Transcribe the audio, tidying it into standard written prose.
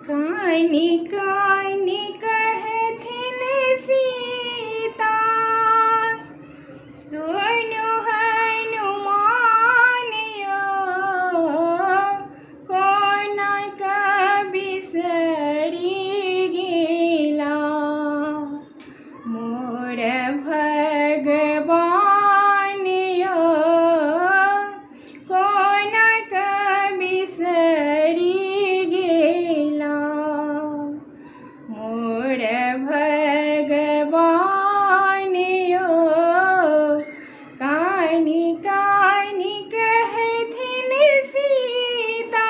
कानी कानी कहथिन सीता, सुनु हनुमान यो, कोना का बिसरि गेला। मोर भगवान यो, कोना का बिसरि गेला। मोर भगवान यो, कानी कानी कहथिन सीता,